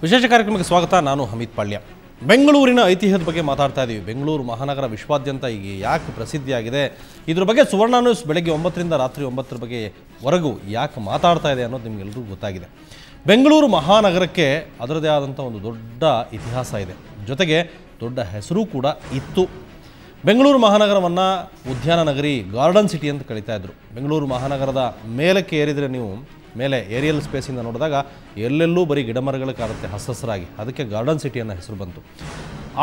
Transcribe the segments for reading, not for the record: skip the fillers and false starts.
ವಿಶೇಷ ಕಾರ್ಯಕ್ರಮಕ್ಕೆ ಸ್ವಾಗತ. ನಾನು ಹಮೀದ್ ಪಾಳ್ಯ. ಬೆಂಗಳೂರಿನ ಐತಿಹ್ಯದ ಬಗ್ಗೆ ಮಾತಾಡ್ತಾ ಇದ್ದೀವಿ. ಬೆಂಗಳೂರು ಮಹಾನಗರ ವಿಶ್ವಾದ್ಯಂತ ಈಗ ಯಾಕೆ ಪ್ರಸಿದ್ಧಿಯಾಗಿದೆ, ಇದ್ರ ಬಗ್ಗೆ ಸುವರ್ಣ ನ್ಯೂಸ್ ಬೆಳಗ್ಗೆ 9ರಿಂದ ರಾತ್ರಿ 9 ಬಗ್ಗೆವರೆಗೂ ಯಾಕೆ ಮಾತಾಡ್ತಾ ಇದೆ ಅನ್ನೋದು ನಿಮಗೆಲ್ಲರಿಗೂ ಗೊತ್ತಾಗಿದೆ. ಬೆಂಗಳೂರು ಮಹಾನಗರಕ್ಕೆ ಅದರದೇ ಆದಂಥ ಒಂದು ದೊಡ್ಡ ಇತಿಹಾಸ ಇದೆ, ಜೊತೆಗೆ ದೊಡ್ಡ ಹೆಸರು ಕೂಡ ಇತ್ತು. ಬೆಂಗಳೂರು ಮಹಾನಗರವನ್ನು ಉದ್ಯಾನ ನಗರಿ, ಗಾರ್ಡನ್ ಸಿಟಿ ಅಂತ ಕರೀತಾ ಇದ್ರು. ಬೆಂಗಳೂರು ಮಹಾನಗರದ ಮೇಲಕ್ಕೆ ಏರಿದರೆ ನೀವು ಮೇಲೆ ಏರಿಯಲ್ ಸ್ಪೇಸಿಂದ ನೋಡಿದಾಗ ಎಲ್ಲೆಲ್ಲೂ ಬರೀ ಗಿಡಮರಗಳು ಕಾಣುತ್ತೆ ಹಸರಾಗಿ, ಅದಕ್ಕೆ ಗಾರ್ಡನ್ ಸಿಟಿ ಅನ್ನೋ ಹೆಸರು ಬಂತು.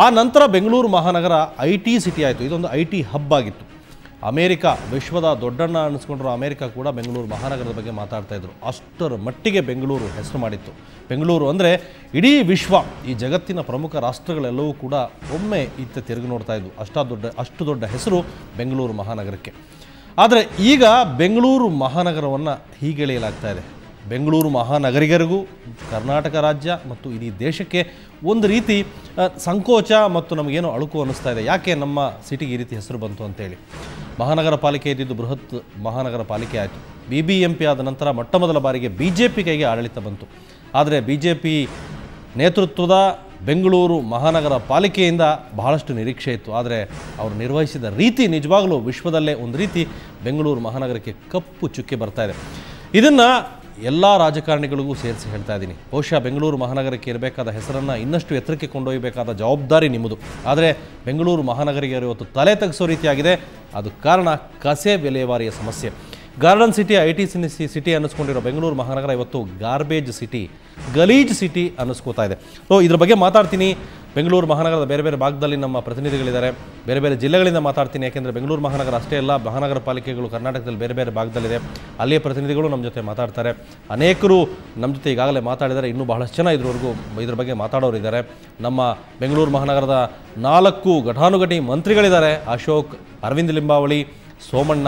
ಆ ನಂತರ ಬೆಂಗಳೂರು ಮಹಾನಗರ IT ಸಿಟಿ ಆಯಿತು. ಇದೊಂದು IT ಹಬ್ ಆಗಿತ್ತು. ಅಮೇರಿಕಾ, ವಿಶ್ವದ ದೊಡ್ಡಣ್ಣ ಅನ್ನಿಸ್ಕೊಂಡ್ರು ಅಮೇರಿಕಾ ಕೂಡ ಬೆಂಗಳೂರು ಮಹಾನಗರದ ಬಗ್ಗೆ ಮಾತಾಡ್ತಾ ಇದ್ರು. ಅಷ್ಟರ ಮಟ್ಟಿಗೆ ಬೆಂಗಳೂರು ಹೆಸರು ಮಾಡಿತ್ತು. ಬೆಂಗಳೂರು ಅಂದರೆ ಇಡೀ ವಿಶ್ವ, ಈ ಜಗತ್ತಿನ ಪ್ರಮುಖ ರಾಷ್ಟ್ರಗಳೆಲ್ಲವೂ ಕೂಡ ಒಮ್ಮೆ ಇತ್ತ ತಿರುಗಿ ನೋಡ್ತಾ ಇದ್ವು. ಅಷ್ಟು ದೊಡ್ಡ ಹೆಸರು ಬೆಂಗಳೂರು ಮಹಾನಗರಕ್ಕೆ. ಆದರೆ ಈಗ ಬೆಂಗಳೂರು ಮಹಾನಗರವನ್ನು ಹೀಗೆಳೆಯಲಾಗ್ತಾ ಇದೆ. ಬೆಂಗಳೂರು ಮಹಾನಗರಿಗರಿಗೂ, ಕರ್ನಾಟಕ ರಾಜ್ಯ ಮತ್ತು ಇಡೀ ದೇಶಕ್ಕೆ ಒಂದು ರೀತಿ ಸಂಕೋಚ ಮತ್ತು ನಮಗೇನೋ ಅಳುಕು ಅನ್ನಿಸ್ತಾ ಇದೆ. ಯಾಕೆ ನಮ್ಮ ಸಿಟಿಗೆ ಈ ರೀತಿ ಹೆಸರು ಬಂತು ಅಂತೇಳಿ. ಮಹಾನಗರ ಪಾಲಿಕೆ ಇದ್ದಿದ್ದು ಬೃಹತ್ ಮಹಾನಗರ ಪಾಲಿಕೆ ಆಯಿತು. BBMP ಆದ ನಂತರ ಮೊಟ್ಟಮೊದಲ ಬಾರಿಗೆ BJP ಕೈಗೆ ಆಡಳಿತ ಬಂತು. ಆದರೆ BJP ನೇತೃತ್ವದ ಬೆಂಗಳೂರು ಮಹಾನಗರ ಪಾಲಿಕೆಯಿಂದ ಬಹಳಷ್ಟು ನಿರೀಕ್ಷೆ ಇತ್ತು. ಆದರೆ ಅವರು ನಿರ್ವಹಿಸಿದ ರೀತಿ ನಿಜವಾಗಲೂ ವಿಶ್ವದಲ್ಲೇ ಒಂದು ರೀತಿ ಬೆಂಗಳೂರು ಮಹಾನಗರಕ್ಕೆ ಕಪ್ಪು ಚುಕ್ಕೆ ಬರ್ತಾ ಇದೆ. ಇದನ್ನು ಎಲ್ಲ ರಾಜಕಾರಣಿಗಳಿಗೂ ಸೇರಿಸಿ ಹೇಳ್ತಾ ಇದ್ದೀನಿ. ಬಹುಶಃ ಬೆಂಗಳೂರು ಮಹಾನಗರಕ್ಕೆ ಇರಬೇಕಾದ ಹೆಸರನ್ನು ಇನ್ನಷ್ಟು ಎತ್ತರಕ್ಕೆ ಕೊಂಡೊಯ್ಯಬೇಕಾದ ಜವಾಬ್ದಾರಿ ನಿಮ್ಮದು. ಆದರೆ ಬೆಂಗಳೂರು ಮಹಾನಗರಿಗೆ ಇವತ್ತು ತಲೆ ತಗ್ಗಿಸೋ ರೀತಿಯಾಗಿದೆ. ಅದು ಕಾರಣ ಕಸೆ ವಿಲೇವಾರಿಯ ಸಮಸ್ಯೆ. ಗಾರ್ಡನ್ ಸಿಟಿ, IT ಸಿಟಿ ಅನ್ನಿಸ್ಕೊಂಡಿರೋ ಬೆಂಗಳೂರು ಮಹಾನಗರ ಇವತ್ತು ಗಾರ್ಬೇಜ್ ಸಿಟಿ, ಗಲೀಜ್ ಸಿಟಿ ಅನ್ನಿಸ್ಕೋತಾ ಇದೆ. ಸೊ ಇದ್ರ ಬಗ್ಗೆ ಮಾತಾಡ್ತೀನಿ. ಬೆಂಗಳೂರು ಮಹಾನಗರದ ಬೇರೆ ಬೇರೆ ಭಾಗದಲ್ಲಿ ನಮ್ಮ ಪ್ರತಿನಿಧಿಗಳಿದ್ದಾರೆ, ಬೇರೆ ಬೇರೆ ಜಿಲ್ಲೆಗಳಿಂದ ಮಾತಾಡ್ತೀನಿ. ಯಾಕೆಂದರೆ ಬೆಂಗಳೂರು ಮಹಾನಗರ ಅಷ್ಟೇ ಅಲ್ಲ, ಮಹಾನಗರ ಪಾಲಿಕೆಗಳು ಕರ್ನಾಟಕದಲ್ಲಿ ಬೇರೆ ಬೇರೆ ಭಾಗದಲ್ಲಿದೆ. ಅಲ್ಲಿಯ ಪ್ರತಿನಿಧಿಗಳು ನಮ್ಮ ಜೊತೆ ಮಾತಾಡ್ತಾರೆ. ಅನೇಕರು ನಮ್ಮ ಜೊತೆ ಈಗಾಗಲೇ ಮಾತಾಡಿದ್ದಾರೆ. ಇನ್ನೂ ಬಹಳಷ್ಟು ಜನ ಇದ್ರ ಬಗ್ಗೆ ಮಾತಾಡೋರು ಇದ್ದಾರೆ. ನಮ್ಮ ಬೆಂಗಳೂರು ಮಹಾನಗರದ 4 ಘಟಾನುಘಟಿ ಮಂತ್ರಿಗಳಿದ್ದಾರೆ. ಅಶೋಕ್, ಅರವಿಂದ್ ಲಿಂಬಾವಳಿ, ಸೋಮಣ್ಣ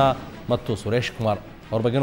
ಮತ್ತು ಸುರೇಶ್ ಕುಮಾರ್. ಅವ್ರ ಬಗ್ಗೆ